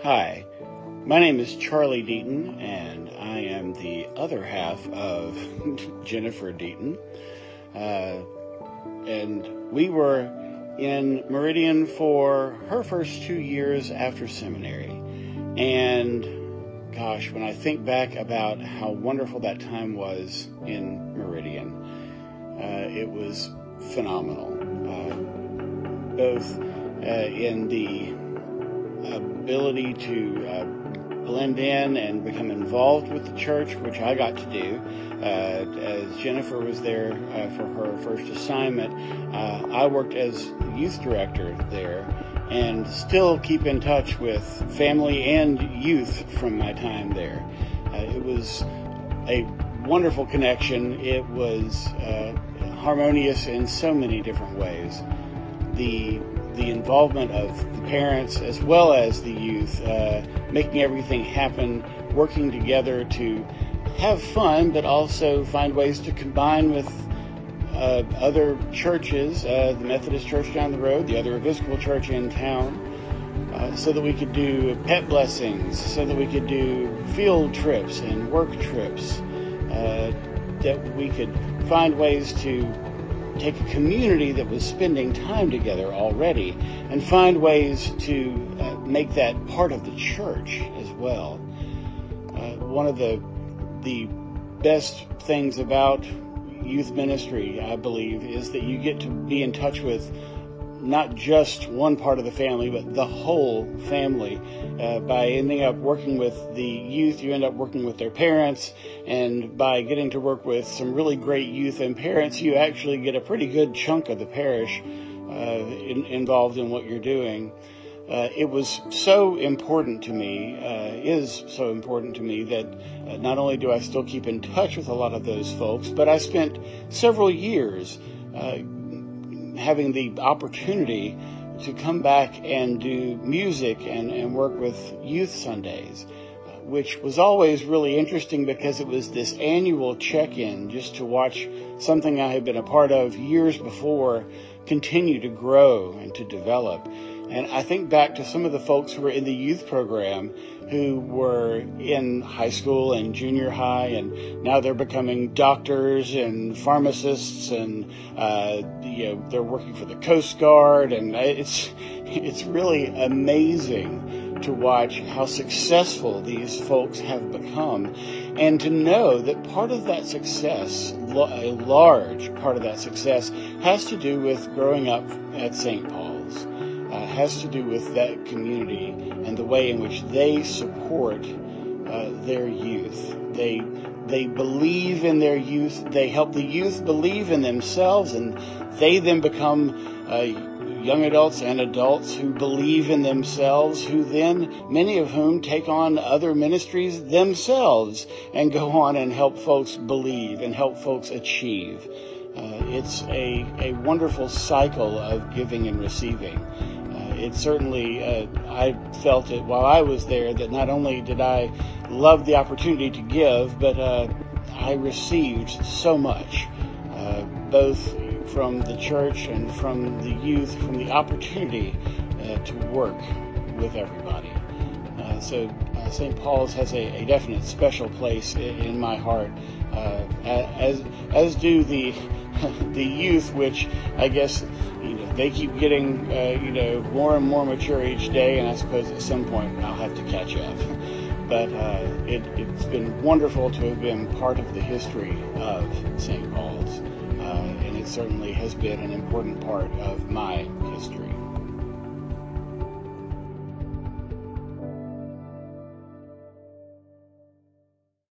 Hi, my name is Charlie Deaton, and I am the other half of Jennifer Deaton. And we were in Meridian for her first 2 years after seminary. And gosh, when I think back about how wonderful that time was in Meridian, it was phenomenal. Both in the ability to blend in and become involved with the church, which I got to do as Jennifer was there for her first assignment. I worked as youth director there and still keep in touch with family and youth from my time there. It was a wonderful connection. It was harmonious in so many different ways. The involvement of the parents as well as the youth, making everything happen, working together to have fun, but also find ways to combine with other churches, the Methodist church down the road, the other Episcopal church in town, so that we could do pet blessings, so that we could do field trips and work trips, that we could find ways to take a community that was spending time together already and find ways to make that part of the church as well. One of the best things about youth ministry, I believe, is that you get to be in touch with not just one part of the family, but the whole family. By ending up working with the youth, you end up working with their parents, and by getting to work with some really great youth and parents, you actually get a pretty good chunk of the parish involved in what you're doing. It was so important to me, is so important to me that not only do I still keep in touch with a lot of those folks, but I spent several years having the opportunity to come back and do music and work with Youth Sundays, which was always really interesting because it was this annual check-in just to watch something I had been a part of years before continue to grow and to develop. And I think back to some of the folks who were in the youth program who were in high school and junior high, and now they're becoming doctors and pharmacists, and they're working for the Coast Guard, and it's really amazing to watch how successful these folks have become, and to know that part of that success, a large part of that success, has to do with growing up at St. Paul's. Has to do with that community and the way in which they support their youth. They believe in their youth. They help the youth believe in themselves, and they then become young adults and adults who believe in themselves, who then, many of whom take on other ministries themselves and go on and help folks believe and help folks achieve. It's a wonderful cycle of giving and receiving. It certainly, I felt it while I was there, that not only did I love the opportunity to give, but I received so much, both from the church and from the youth, from the opportunity to work with everybody. So St. Paul's has a definite special place in my heart, as do the youth, which I guess they keep getting more and more mature each day, and I suppose at some point I'll have to catch up. But it's been wonderful to have been part of the history of St. Paul's, and it certainly has been an important part of my history.